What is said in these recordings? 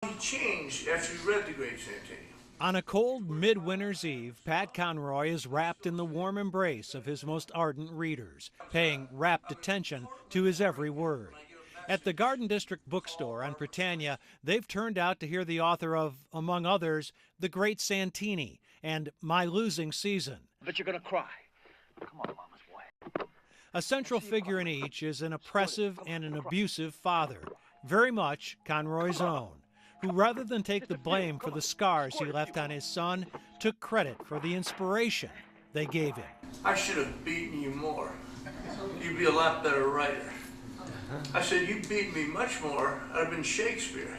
He changed after you read The Great Santini. On a cold midwinter's eve, Pat Conroy is wrapped in the warm embrace of his most ardent readers, paying rapt attention to his every word. At the Garden District bookstore on Britannia, they've turned out to hear the author of, among others, The Great Santini and My Losing Season. But you're gonna cry. Come on, mama's boy. A central figure in each is an oppressive and an abusive father, very much Conroy's own, who rather than take the blame for the scars he left on his son, took credit for the inspiration they gave him. I should have beaten you more. You'd be a lot better writer. I said, you beat me much more, I'd have been Shakespeare.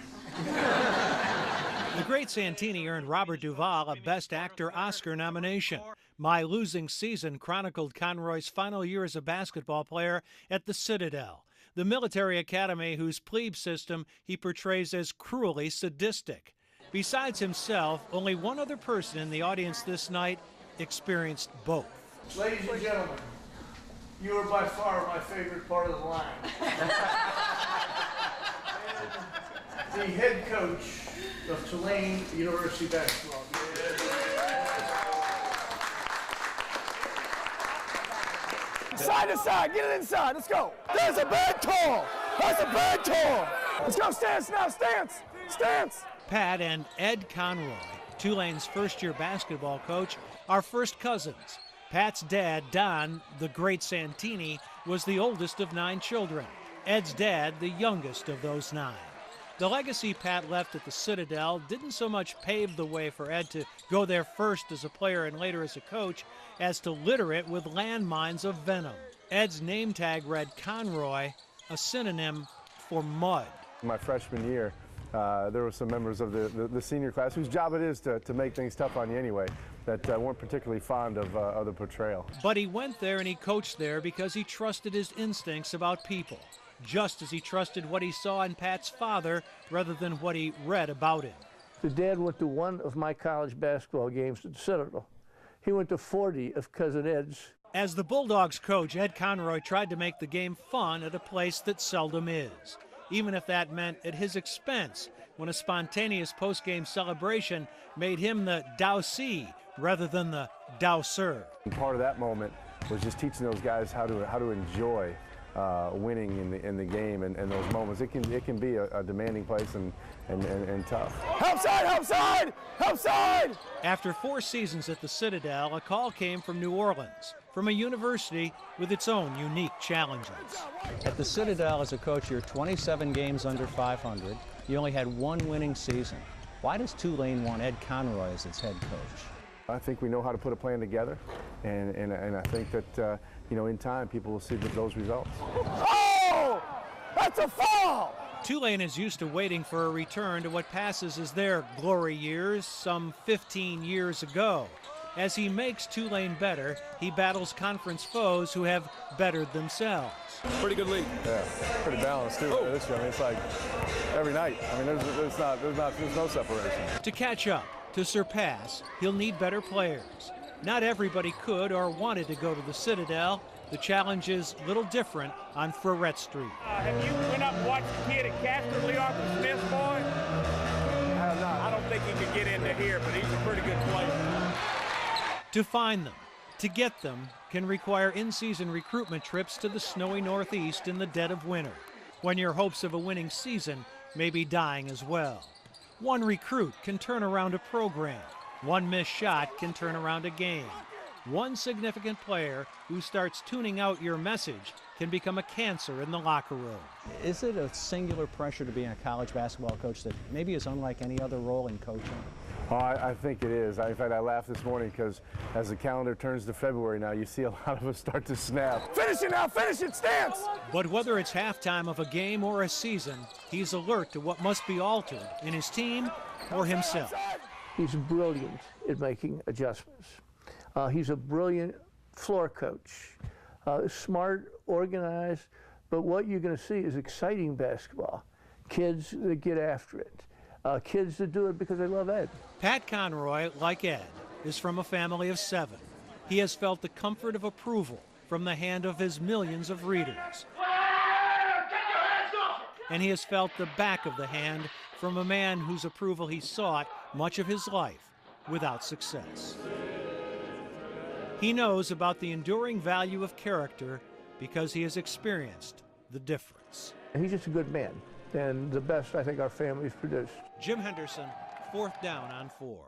The Great Santini earned Robert Duvall a Best Actor Oscar nomination. My Losing Season chronicled Conroy's final year as a basketball player at the Citadel, the military academy whose plebe system he portrays as cruelly sadistic. Besides himself, only one other person in the audience this night experienced both. Ladies and gentlemen, you are by far my favorite part of the line. The head coach of Tulane University basketball. Side to side, get it inside, let's go. There's a bad call. That's a bad call. Let's go, stance now, stance, stance. Pat and Ed Conroy, Tulane's first-year basketball coach, are first cousins. Pat's dad, Don, the Great Santini, was the oldest of 9 children. Ed's dad, the youngest of those 9. The legacy Pat left at the Citadel didn't so much pave the way for Ed to go there first as a player and later as a coach, as to litter it with landmines of venom. Ed's name tag read Conroy, a synonym for mud. My freshman year, there were some members of the senior class whose job it is to make things tough on you anyway, that weren't particularly fond of the portrayal. But he went there and he coached there because he trusted his instincts about people, just as he trusted what he saw in Pat's father rather than what he read about him. The dad went to one of my college basketball games at the Citadel. He went to 40 of Cousin Ed's. As the Bulldogs coach, Ed Conroy tried to make the game fun at a place that seldom is, even if that meant at his expense, when a spontaneous post-game celebration made him the dowsee rather than the dowser. And part of that moment was just teaching those guys how to enjoy winning in the game and those moments. It can be a demanding place and tough. Help side, help side, help side! After 4 seasons at the Citadel, a call came from New Orleans, from a university with its own unique challenges. At the Citadel as a coach, you're 27 games under 500. You only had 1 winning season. Why does Tulane want Ed Conroy as its head coach? I think we know how to put a plan together, and I think that in time people will see those results. Oh! That's a foul! Tulane is used to waiting for a return to what passes as their glory years some 15 years ago. As he makes Tulane better, he battles conference foes who have bettered themselves. Pretty good league. Yeah, pretty balanced too. This year, I mean, it's like every night. I mean, there's no separation. To catch up, to surpass, he'll need better players. Not everybody could or wanted to go to the Citadel. The challenge is little different on Freret Street. Have you went up and watched the kid at Castor, Lee Arthur Smith's boy? I have not. I don't think he could get into here, but he's a pretty good player. To find them, to get them, can require in-season recruitment trips to the snowy Northeast in the dead of winter, when your hopes of a winning season may be dying as well. One recruit can turn around a program. One missed shot can turn around a game. One significant player who starts tuning out your message can become a cancer in the locker room. Is it a singular pressure to be a college basketball coach that maybe is unlike any other role in coaching? Oh, I think it is. In fact, I laughed this morning because as the calendar turns to February now, you see a lot of us start to snap. Finish it now, finish it, stance! But whether it's halftime of a game or a season, he's alert to what must be altered in his team or himself. He's brilliant at making adjustments. He's a brilliant floor coach, smart, organized, but what you're going to see is exciting basketball. Kids that get after it. Kids that do it because they love Ed. Pat Conroy, like Ed, is from a family of 7. He has felt the comfort of approval from the hand of his millions of readers. And he has felt the back of the hand from a man whose approval he sought much of his life without success. He knows about the enduring value of character because he has experienced the difference. He's just a good man, and the best I think our family's produced. Jim Henderson, 4th down on 4.